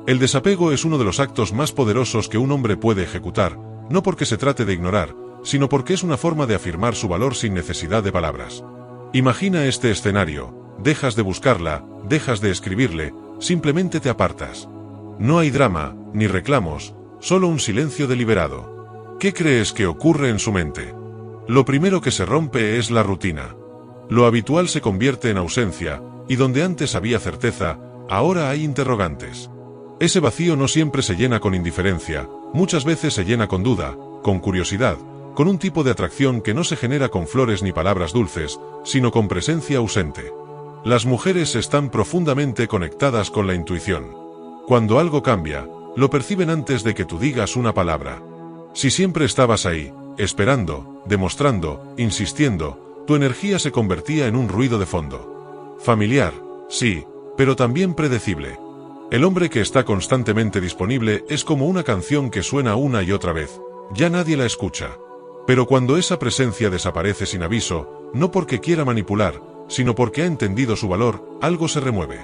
El desapego es uno de los actos más poderosos que un hombre puede ejecutar, no porque se trate de ignorar, sino porque es una forma de afirmar su valor sin necesidad de palabras. Imagina este escenario: dejas de buscarla, dejas de escribirle, simplemente te apartas. No hay drama, ni reclamos, solo un silencio deliberado. ¿Qué crees que ocurre en su mente? Lo primero que se rompe es la rutina. Lo habitual se convierte en ausencia, y donde antes había certeza, ahora hay interrogantes. Ese vacío no siempre se llena con indiferencia, muchas veces se llena con duda, con curiosidad, con un tipo de atracción que no se genera con flores ni palabras dulces, sino con presencia ausente. Las mujeres están profundamente conectadas con la intuición. Cuando algo cambia, lo perciben antes de que tú digas una palabra. Si siempre estabas ahí, esperando, demostrando, insistiendo, tu energía se convertía en un ruido de fondo. Familiar, sí, pero también predecible. El hombre que está constantemente disponible es como una canción que suena una y otra vez. Ya nadie la escucha. Pero cuando esa presencia desaparece sin aviso, no porque quiera manipular, sino porque ha entendido su valor, algo se remueve.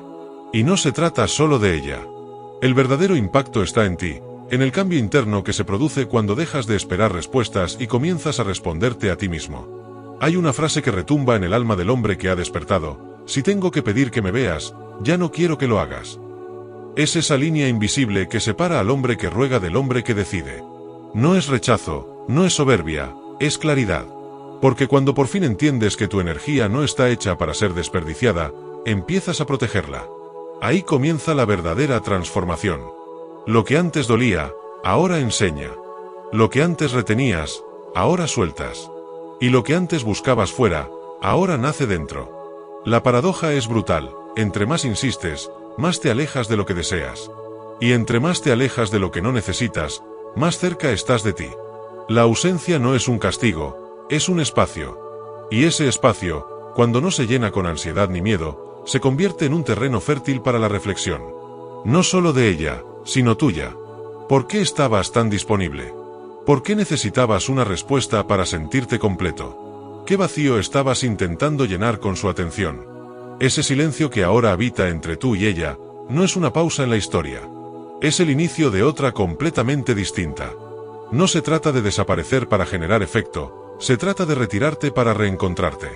Y no se trata solo de ella. El verdadero impacto está en ti, en el cambio interno que se produce cuando dejas de esperar respuestas y comienzas a responderte a ti mismo. Hay una frase que retumba en el alma del hombre que ha despertado: si tengo que pedir que me veas, ya no quiero que lo hagas. Es esa línea invisible que separa al hombre que ruega del hombre que decide. No es rechazo, no es soberbia, es claridad. Porque cuando por fin entiendes que tu energía no está hecha para ser desperdiciada, empiezas a protegerla. Ahí comienza la verdadera transformación. Lo que antes dolía, ahora enseña. Lo que antes retenías, ahora sueltas. Y lo que antes buscabas fuera, ahora nace dentro. La paradoja es brutal: entre más insistes, más te alejas de lo que deseas. Y entre más te alejas de lo que no necesitas, más cerca estás de ti. La ausencia no es un castigo, es un espacio. Y ese espacio, cuando no se llena con ansiedad ni miedo, se convierte en un terreno fértil para la reflexión. No solo de ella, sino tuya. ¿Por qué estabas tan disponible? ¿Por qué necesitabas una respuesta para sentirte completo? ¿Qué vacío estabas intentando llenar con su atención? Ese silencio que ahora habita entre tú y ella, no es una pausa en la historia. Es el inicio de otra completamente distinta. No se trata de desaparecer para generar efecto, se trata de retirarte para reencontrarte.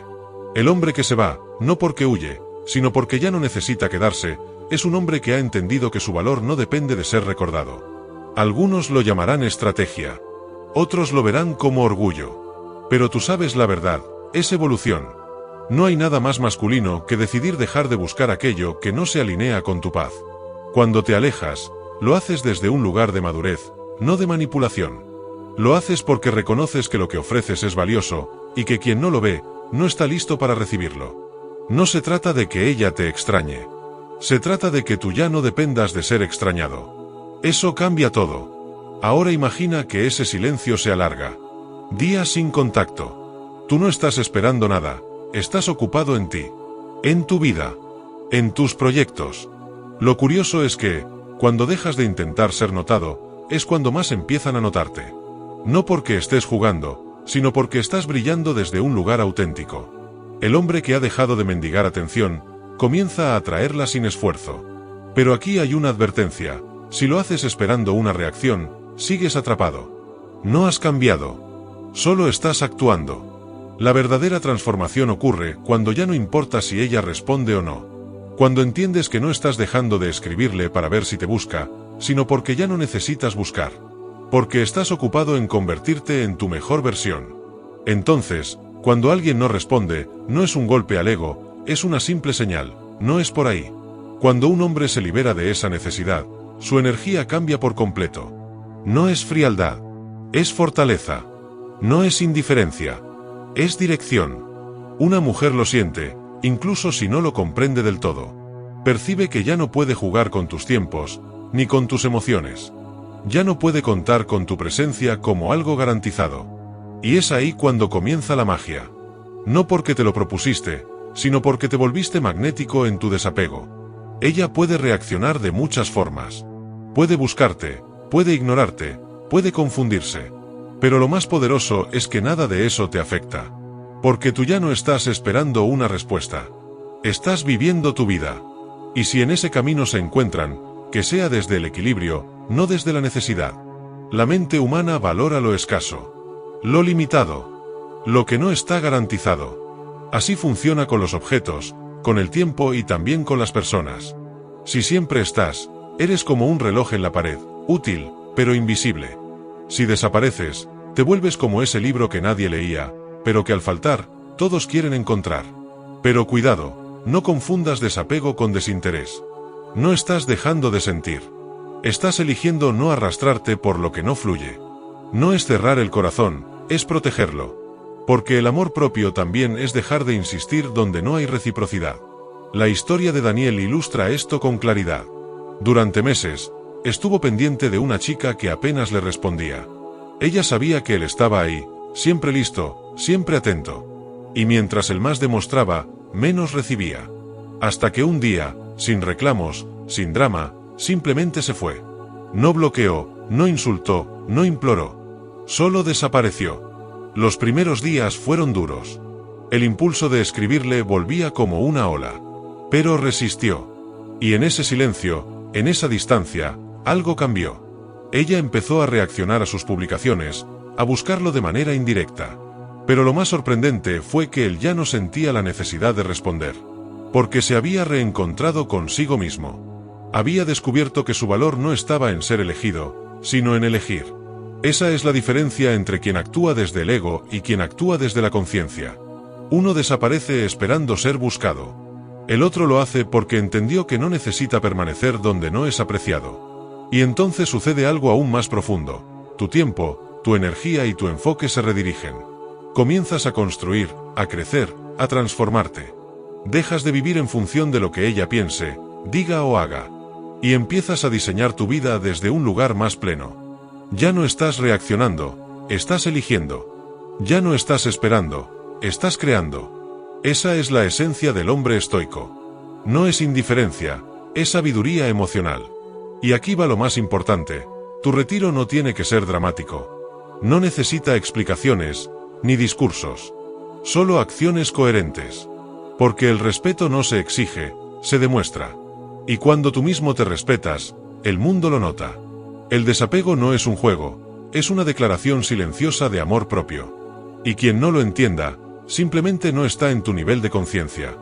El hombre que se va, no porque huye, sino porque ya no necesita quedarse, es un hombre que ha entendido que su valor no depende de ser recordado. Algunos lo llamarán estrategia. Otros lo verán como orgullo. Pero tú sabes la verdad, es evolución. No hay nada más masculino que decidir dejar de buscar aquello que no se alinea con tu paz. Cuando te alejas, lo haces desde un lugar de madurez, no de manipulación. Lo haces porque reconoces que lo que ofreces es valioso, y que quien no lo ve, no está listo para recibirlo. No se trata de que ella te extrañe. Se trata de que tú ya no dependas de ser extrañado. Eso cambia todo. Ahora imagina que ese silencio se alarga. Días sin contacto. Tú no estás esperando nada. Estás ocupado en ti, en tu vida, en tus proyectos. Lo curioso es que, cuando dejas de intentar ser notado, es cuando más empiezan a notarte. No porque estés jugando, sino porque estás brillando desde un lugar auténtico. El hombre que ha dejado de mendigar atención, comienza a atraerla sin esfuerzo. Pero aquí hay una advertencia: si lo haces esperando una reacción, sigues atrapado. No has cambiado, solo estás actuando. La verdadera transformación ocurre cuando ya no importa si ella responde o no. Cuando entiendes que no estás dejando de escribirle para ver si te busca, sino porque ya no necesitas buscar. Porque estás ocupado en convertirte en tu mejor versión. Entonces, cuando alguien no responde, no es un golpe al ego, es una simple señal, no es por ahí. Cuando un hombre se libera de esa necesidad, su energía cambia por completo. No es frialdad, es fortaleza. No es indiferencia. Es dirección. Una mujer lo siente, incluso si no lo comprende del todo. Percibe que ya no puede jugar con tus tiempos, ni con tus emociones. Ya no puede contar con tu presencia como algo garantizado. Y es ahí cuando comienza la magia. No porque te lo propusiste, sino porque te volviste magnético en tu desapego. Ella puede reaccionar de muchas formas. Puede buscarte, puede ignorarte, puede confundirse. Pero lo más poderoso es que nada de eso te afecta. Porque tú ya no estás esperando una respuesta. Estás viviendo tu vida. Y si en ese camino se encuentran, que sea desde el equilibrio, no desde la necesidad. La mente humana valora lo escaso, lo limitado, lo que no está garantizado. Así funciona con los objetos, con el tiempo y también con las personas. Si siempre estás, eres como un reloj en la pared, útil, pero invisible. Si desapareces, te vuelves como ese libro que nadie leía, pero que al faltar, todos quieren encontrar. Pero cuidado, no confundas desapego con desinterés. No estás dejando de sentir. Estás eligiendo no arrastrarte por lo que no fluye. No es cerrar el corazón, es protegerlo. Porque el amor propio también es dejar de insistir donde no hay reciprocidad. La historia de Daniel ilustra esto con claridad. Durante meses, estuvo pendiente de una chica que apenas le respondía. Ella sabía que él estaba ahí, siempre listo, siempre atento. Y mientras él más demostraba, menos recibía. Hasta que un día, sin reclamos, sin drama, simplemente se fue. No bloqueó, no insultó, no imploró. Solo desapareció. Los primeros días fueron duros. El impulso de escribirle volvía como una ola. Pero resistió. Y en ese silencio, en esa distancia, algo cambió. Ella empezó a reaccionar a sus publicaciones, a buscarlo de manera indirecta. Pero lo más sorprendente fue que él ya no sentía la necesidad de responder. Porque se había reencontrado consigo mismo. Había descubierto que su valor no estaba en ser elegido, sino en elegir. Esa es la diferencia entre quien actúa desde el ego y quien actúa desde la conciencia. Uno desaparece esperando ser buscado. El otro lo hace porque entendió que no necesita permanecer donde no es apreciado. Y entonces sucede algo aún más profundo. Tu tiempo, tu energía y tu enfoque se redirigen. Comienzas a construir, a crecer, a transformarte. Dejas de vivir en función de lo que ella piense, diga o haga. Y empiezas a diseñar tu vida desde un lugar más pleno. Ya no estás reaccionando, estás eligiendo. Ya no estás esperando, estás creando. Esa es la esencia del hombre estoico. No es indiferencia, es sabiduría emocional. Y aquí va lo más importante, tu retiro no tiene que ser dramático. No necesita explicaciones, ni discursos. Solo acciones coherentes. Porque el respeto no se exige, se demuestra. Y cuando tú mismo te respetas, el mundo lo nota. El desapego no es un juego, es una declaración silenciosa de amor propio. Y quien no lo entienda, simplemente no está en tu nivel de conciencia.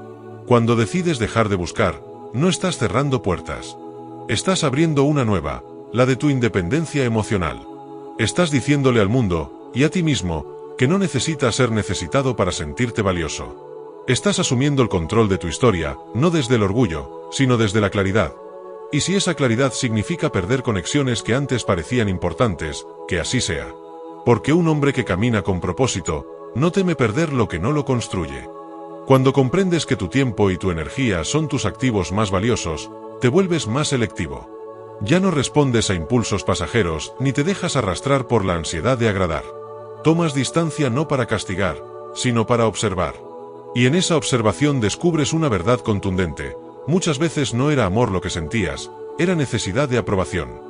Cuando decides dejar de buscar, no estás cerrando puertas. Estás abriendo una nueva, la de tu independencia emocional. Estás diciéndole al mundo, y a ti mismo, que no necesitas ser necesitado para sentirte valioso. Estás asumiendo el control de tu historia, no desde el orgullo, sino desde la claridad. Y si esa claridad significa perder conexiones que antes parecían importantes, que así sea. Porque un hombre que camina con propósito, no teme perder lo que no lo construye. Cuando comprendes que tu tiempo y tu energía son tus activos más valiosos, te vuelves más selectivo. Ya no respondes a impulsos pasajeros, ni te dejas arrastrar por la ansiedad de agradar. Tomas distancia no para castigar, sino para observar. Y en esa observación descubres una verdad contundente. Muchas veces no era amor lo que sentías, era necesidad de aprobación.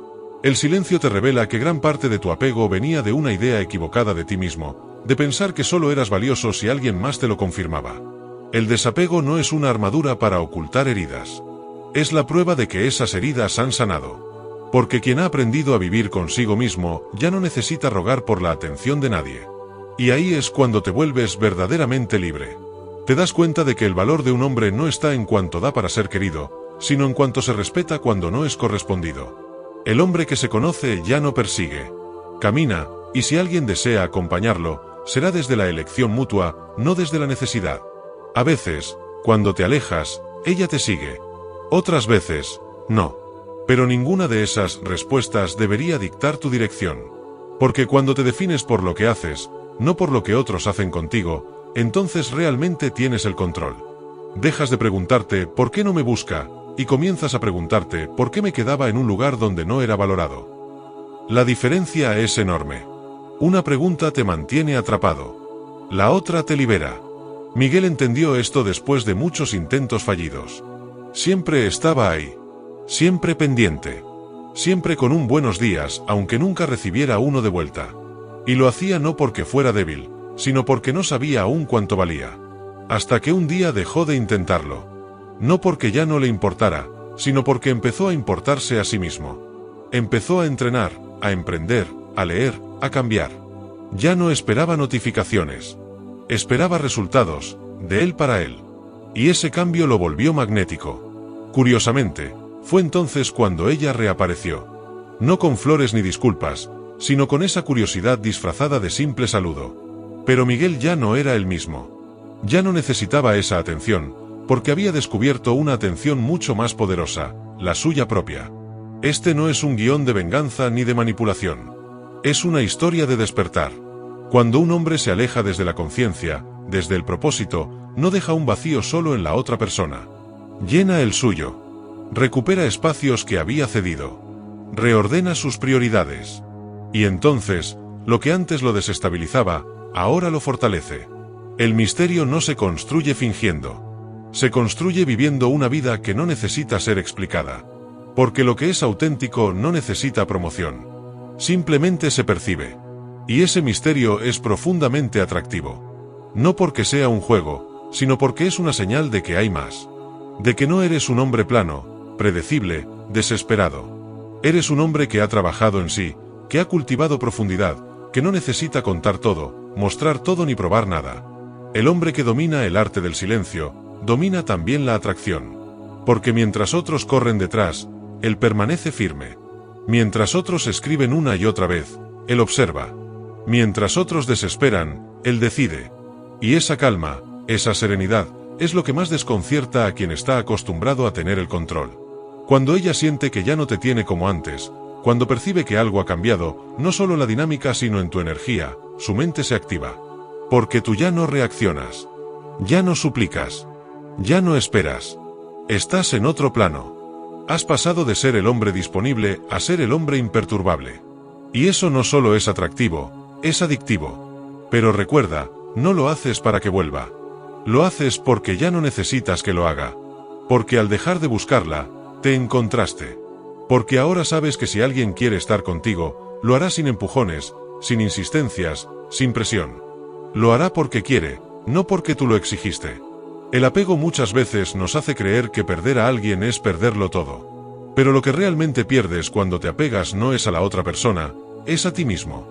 El silencio te revela que gran parte de tu apego venía de una idea equivocada de ti mismo, de pensar que solo eras valioso si alguien más te lo confirmaba. El desapego no es una armadura para ocultar heridas. Es la prueba de que esas heridas han sanado. Porque quien ha aprendido a vivir consigo mismo, ya no necesita rogar por la atención de nadie. Y ahí es cuando te vuelves verdaderamente libre. Te das cuenta de que el valor de un hombre no está en cuanto da para ser querido, sino en cuanto se respeta cuando no es correspondido. El hombre que se conoce ya no persigue. Camina, y si alguien desea acompañarlo, será desde la elección mutua, no desde la necesidad. A veces, cuando te alejas, ella te sigue. Otras veces, no. Pero ninguna de esas respuestas debería dictar tu dirección. Porque cuando te defines por lo que haces, no por lo que otros hacen contigo, entonces realmente tienes el control. Dejas de preguntarte ¿por qué no me busca? Y comienzas a preguntarte ¿por qué me quedaba en un lugar donde no era valorado? La diferencia es enorme. Una pregunta te mantiene atrapado. La otra te libera. Miguel entendió esto después de muchos intentos fallidos. Siempre estaba ahí. Siempre pendiente. Siempre con un buenos días, aunque nunca recibiera uno de vuelta. Y lo hacía no porque fuera débil, sino porque no sabía aún cuánto valía. Hasta que un día dejó de intentarlo. No porque ya no le importara, sino porque empezó a importarse a sí mismo. Empezó a entrenar, a emprender, a leer, a cambiar. Ya no esperaba notificaciones. Esperaba resultados, de él para él. Y ese cambio lo volvió magnético. Curiosamente, fue entonces cuando ella reapareció. No con flores ni disculpas, sino con esa curiosidad disfrazada de simple saludo. Pero Miguel ya no era el mismo. Ya no necesitaba esa atención, porque había descubierto una atención mucho más poderosa, la suya propia. Este no es un guión de venganza ni de manipulación. Es una historia de despertar. Cuando un hombre se aleja desde la conciencia, desde el propósito, no deja un vacío solo en la otra persona. Llena el suyo. Recupera espacios que había cedido. Reordena sus prioridades. Y entonces, lo que antes lo desestabilizaba, ahora lo fortalece. El misterio no se construye fingiendo. Se construye viviendo una vida que no necesita ser explicada. Porque lo que es auténtico no necesita promoción. Simplemente se percibe. Y ese misterio es profundamente atractivo. No porque sea un juego, sino porque es una señal de que hay más. De que no eres un hombre plano, predecible, desesperado. Eres un hombre que ha trabajado en sí, que ha cultivado profundidad, que no necesita contar todo, mostrar todo ni probar nada. El hombre que domina el arte del silencio, domina también la atracción. Porque mientras otros corren detrás, él permanece firme. Mientras otros escriben una y otra vez, él observa. Mientras otros desesperan, él decide. Y esa calma, esa serenidad, es lo que más desconcierta a quien está acostumbrado a tener el control. Cuando ella siente que ya no te tiene como antes, cuando percibe que algo ha cambiado, no solo en la dinámica sino en tu energía, su mente se activa. Porque tú ya no reaccionas. Ya no suplicas. Ya no esperas. Estás en otro plano. Has pasado de ser el hombre disponible a ser el hombre imperturbable. Y eso no solo es atractivo, es adictivo. Pero recuerda, no lo haces para que vuelva. Lo haces porque ya no necesitas que lo haga. Porque al dejar de buscarla, te encontraste. Porque ahora sabes que si alguien quiere estar contigo, lo hará sin empujones, sin insistencias, sin presión. Lo hará porque quiere, no porque tú lo exigiste. El apego muchas veces nos hace creer que perder a alguien es perderlo todo. Pero lo que realmente pierdes cuando te apegas no es a la otra persona, es a ti mismo.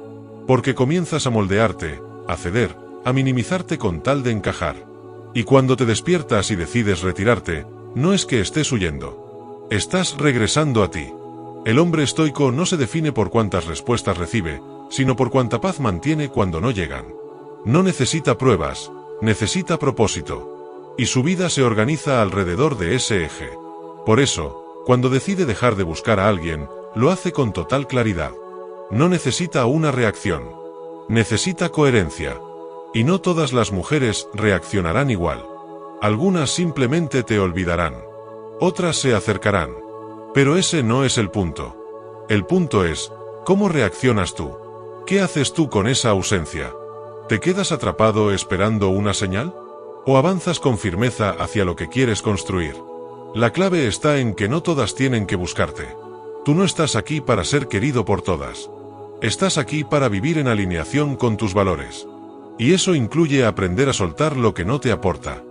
Porque comienzas a moldearte, a ceder, a minimizarte con tal de encajar. Y cuando te despiertas y decides retirarte, no es que estés huyendo. Estás regresando a ti. El hombre estoico no se define por cuántas respuestas recibe, sino por cuánta paz mantiene cuando no llegan. No necesita pruebas, necesita propósito. Y su vida se organiza alrededor de ese eje. Por eso, cuando decide dejar de buscar a alguien, lo hace con total claridad. No necesita una reacción. Necesita coherencia. Y no todas las mujeres reaccionarán igual. Algunas simplemente te olvidarán. Otras se acercarán. Pero ese no es el punto. El punto es, ¿cómo reaccionas tú? ¿Qué haces tú con esa ausencia? ¿Te quedas atrapado esperando una señal? ¿O avanzas con firmeza hacia lo que quieres construir? La clave está en que no todas tienen que buscarte. Tú no estás aquí para ser querido por todas. Estás aquí para vivir en alineación con tus valores. Y eso incluye aprender a soltar lo que no te aporta.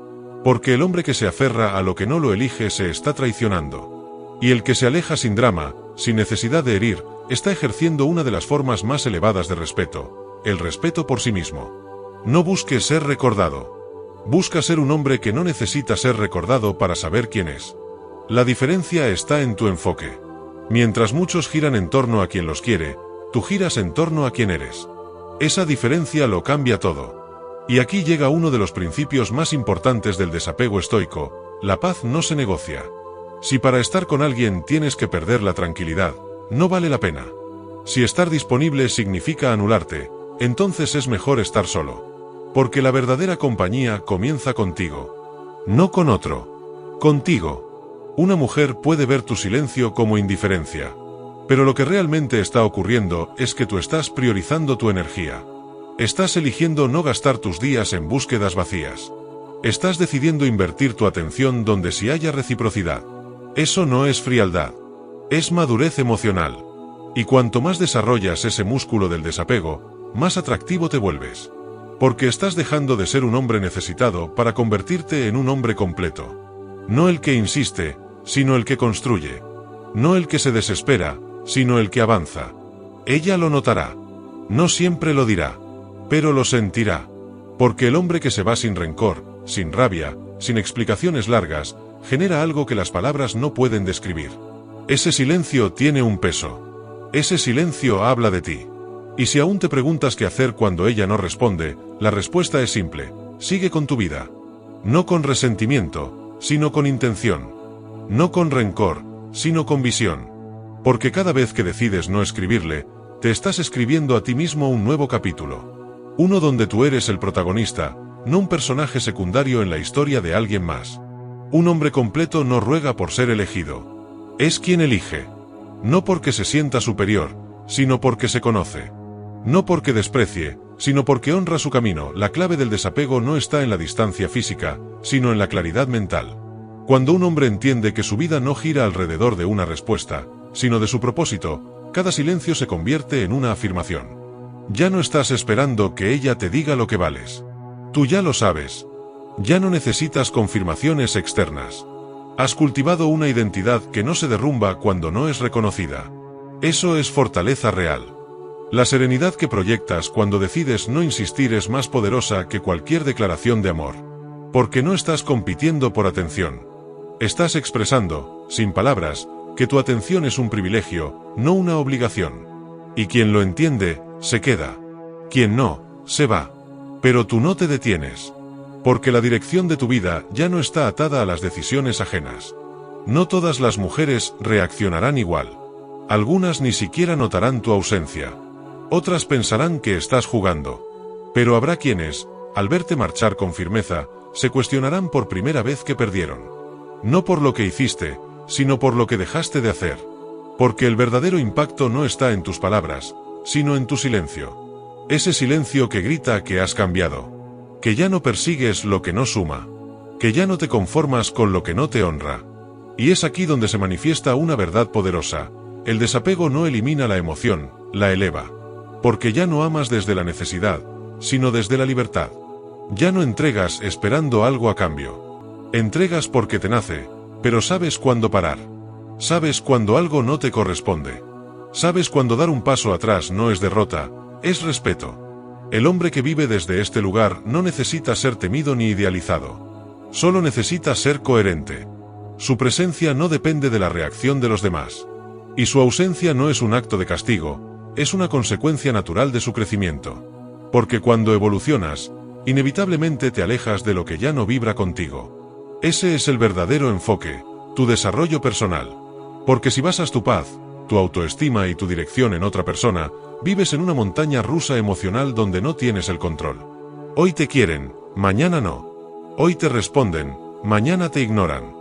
Porque el hombre que se aferra a lo que no lo elige se está traicionando. Y el que se aleja sin drama, sin necesidad de herir, está ejerciendo una de las formas más elevadas de respeto, el respeto por sí mismo. No busques ser recordado. Busca ser un hombre que no necesita ser recordado para saber quién es. La diferencia está en tu enfoque. Mientras muchos giran en torno a quien los quiere, tú giras en torno a quien eres. Esa diferencia lo cambia todo. Y aquí llega uno de los principios más importantes del desapego estoico: la paz no se negocia. Si para estar con alguien tienes que perder la tranquilidad, no vale la pena. Si estar disponible significa anularte, entonces es mejor estar solo. Porque la verdadera compañía comienza contigo. No con otro. Contigo. Una mujer puede ver tu silencio como indiferencia. Pero lo que realmente está ocurriendo es que tú estás priorizando tu energía. Estás eligiendo no gastar tus días en búsquedas vacías. Estás decidiendo invertir tu atención donde sí haya reciprocidad. Eso no es frialdad. Es madurez emocional. Y cuanto más desarrollas ese músculo del desapego, más atractivo te vuelves. Porque estás dejando de ser un hombre necesitado para convertirte en un hombre completo. No el que insiste, sino el que construye. No el que se desespera, sino el que avanza. Ella lo notará. No siempre lo dirá, pero lo sentirá. Porque el hombre que se va sin rencor, sin rabia, sin explicaciones largas, genera algo que las palabras no pueden describir. Ese silencio tiene un peso. Ese silencio habla de ti. Y si aún te preguntas qué hacer cuando ella no responde, la respuesta es simple: sigue con tu vida. No con resentimiento, sino con intención. No con rencor, sino con visión. Porque cada vez que decides no escribirle, te estás escribiendo a ti mismo un nuevo capítulo. Uno donde tú eres el protagonista, no un personaje secundario en la historia de alguien más. Un hombre completo no ruega por ser elegido. Es quien elige. No porque se sienta superior, sino porque se conoce. No porque desprecie, sino porque honra su camino. La clave del desapego no está en la distancia física, sino en la claridad mental. Cuando un hombre entiende que su vida no gira alrededor de una respuesta, sino de su propósito, cada silencio se convierte en una afirmación. Ya no estás esperando que ella te diga lo que vales. Tú ya lo sabes. Ya no necesitas confirmaciones externas. Has cultivado una identidad que no se derrumba cuando no es reconocida. Eso es fortaleza real. La serenidad que proyectas cuando decides no insistir es más poderosa que cualquier declaración de amor. Porque no estás compitiendo por atención. Estás expresando, sin palabras, que tu atención es un privilegio, no una obligación. Y quien lo entiende, se queda. Quien no, se va. Pero tú no te detienes. Porque la dirección de tu vida ya no está atada a las decisiones ajenas. No todas las mujeres reaccionarán igual. Algunas ni siquiera notarán tu ausencia. Otras pensarán que estás jugando. Pero habrá quienes, al verte marchar con firmeza, se cuestionarán por primera vez que perdieron. No por lo que hiciste, sino por lo que dejaste de hacer. Porque el verdadero impacto no está en tus palabras, sino en tu silencio. Ese silencio que grita que has cambiado. Que ya no persigues lo que no suma. Que ya no te conformas con lo que no te honra. Y es aquí donde se manifiesta una verdad poderosa. El desapego no elimina la emoción, la eleva. Porque ya no amas desde la necesidad, sino desde la libertad. Ya no entregas esperando algo a cambio. Entregas porque te nace, pero sabes cuándo parar. Sabes cuando algo no te corresponde. Sabes cuando dar un paso atrás no es derrota, es respeto. El hombre que vive desde este lugar no necesita ser temido ni idealizado. Solo necesita ser coherente. Su presencia no depende de la reacción de los demás. Y su ausencia no es un acto de castigo, es una consecuencia natural de su crecimiento. Porque cuando evolucionas, inevitablemente te alejas de lo que ya no vibra contigo. Ese es el verdadero enfoque, tu desarrollo personal. Porque si basas tu paz, tu autoestima y tu dirección en otra persona, vives en una montaña rusa emocional donde no tienes el control. Hoy te quieren, mañana no. Hoy te responden, mañana te ignoran.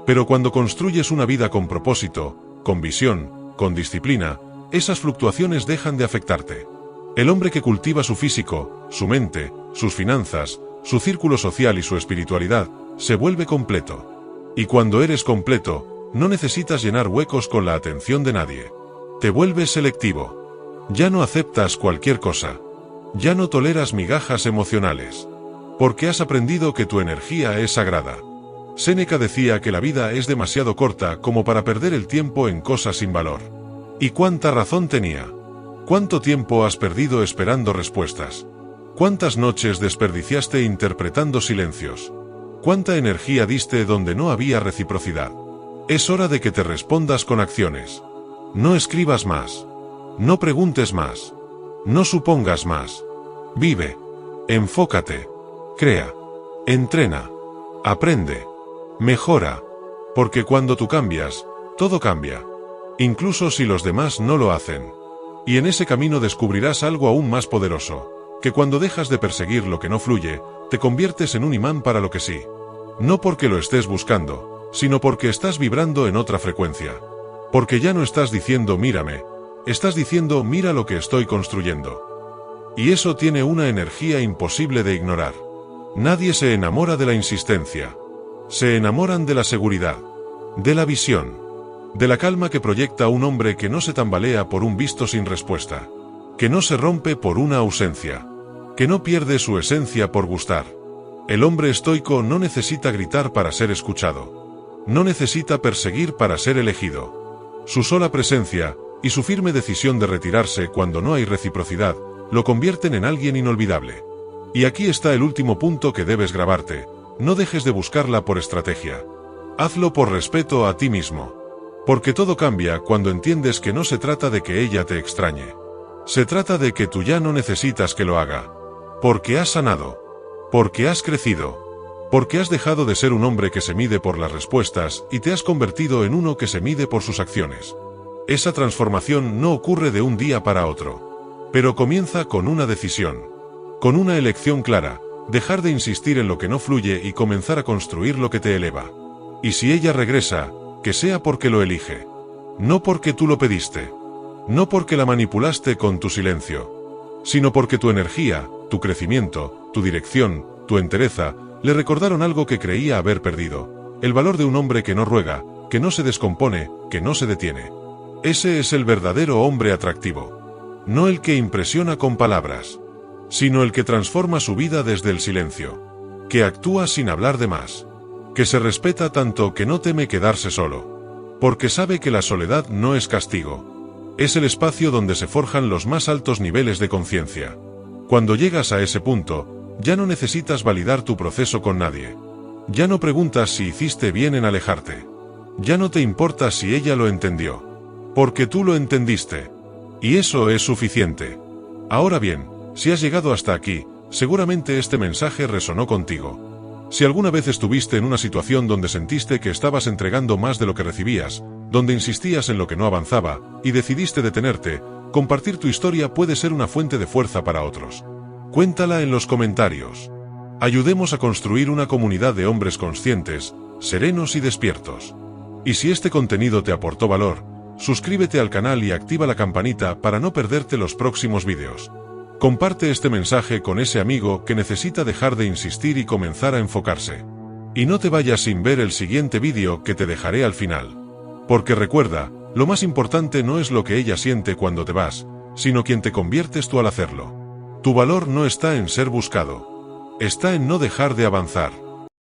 Pero cuando construyes una vida con propósito, con visión, con disciplina, esas fluctuaciones dejan de afectarte. El hombre que cultiva su físico, su mente, sus finanzas, su círculo social y su espiritualidad, se vuelve completo. Y cuando eres completo, no necesitas llenar huecos con la atención de nadie. Te vuelves selectivo. Ya no aceptas cualquier cosa. Ya no toleras migajas emocionales. Porque has aprendido que tu energía es sagrada. Séneca decía que la vida es demasiado corta como para perder el tiempo en cosas sin valor. ¿Y cuánta razón tenía? ¿Cuánto tiempo has perdido esperando respuestas? ¿Cuántas noches desperdiciaste interpretando silencios? ¿Cuánta energía diste donde no había reciprocidad? Es hora de que te respondas con acciones. No escribas más. No preguntes más. No supongas más. Vive. Enfócate. Crea. Entrena. Aprende. Mejora. Porque cuando tú cambias, todo cambia. Incluso si los demás no lo hacen. Y en ese camino descubrirás algo aún más poderoso. Que cuando dejas de perseguir lo que no fluye, te conviertes en un imán para lo que sí. No porque lo estés buscando, sino porque estás vibrando en otra frecuencia. Porque ya no estás diciendo mírame, estás diciendo mira lo que estoy construyendo. Y eso tiene una energía imposible de ignorar. Nadie se enamora de la insistencia. Se enamoran de la seguridad, de la visión, de la calma que proyecta un hombre que no se tambalea por un visto sin respuesta, que no se rompe por una ausencia, que no pierde su esencia por gustar. El hombre estoico no necesita gritar para ser escuchado. No necesita perseguir para ser elegido. Su sola presencia, y su firme decisión de retirarse cuando no hay reciprocidad, lo convierten en alguien inolvidable. Y aquí está el último punto que debes grabarte: no dejes de buscarla por estrategia. Hazlo por respeto a ti mismo. Porque todo cambia cuando entiendes que no se trata de que ella te extrañe. Se trata de que tú ya no necesitas que lo haga. Porque has sanado. Porque has crecido. Porque has dejado de ser un hombre que se mide por las respuestas y te has convertido en uno que se mide por sus acciones. Esa transformación no ocurre de un día para otro. Pero comienza con una decisión. Con una elección clara: dejar de insistir en lo que no fluye y comenzar a construir lo que te eleva. Y si ella regresa, que sea porque lo elige. No porque tú lo pediste. No porque la manipulaste con tu silencio. Sino porque tu energía, tu crecimiento, tu dirección, tu entereza, le recordaron algo que creía haber perdido: el valor de un hombre que no ruega, que no se descompone, que no se detiene. Ese es el verdadero hombre atractivo. No el que impresiona con palabras, sino el que transforma su vida desde el silencio. Que actúa sin hablar de más. Que se respeta tanto que no teme quedarse solo. Porque sabe que la soledad no es castigo. Es el espacio donde se forjan los más altos niveles de conciencia. Cuando llegas a ese punto, ya no necesitas validar tu proceso con nadie. Ya no preguntas si hiciste bien en alejarte. Ya no te importa si ella lo entendió. Porque tú lo entendiste. Y eso es suficiente. Ahora bien, si has llegado hasta aquí, seguramente este mensaje resonó contigo. Si alguna vez estuviste en una situación donde sentiste que estabas entregando más de lo que recibías, donde insistías en lo que no avanzaba, y decidiste detenerte, compartir tu historia puede ser una fuente de fuerza para otros. Cuéntala en los comentarios. Ayudemos a construir una comunidad de hombres conscientes, serenos y despiertos. Y si este contenido te aportó valor, suscríbete al canal y activa la campanita para no perderte los próximos vídeos. Comparte este mensaje con ese amigo que necesita dejar de insistir y comenzar a enfocarse. Y no te vayas sin ver el siguiente vídeo que te dejaré al final. Porque recuerda, lo más importante no es lo que ella siente cuando te vas, sino quien te conviertes tú al hacerlo. Tu valor no está en ser buscado. Está en no dejar de avanzar.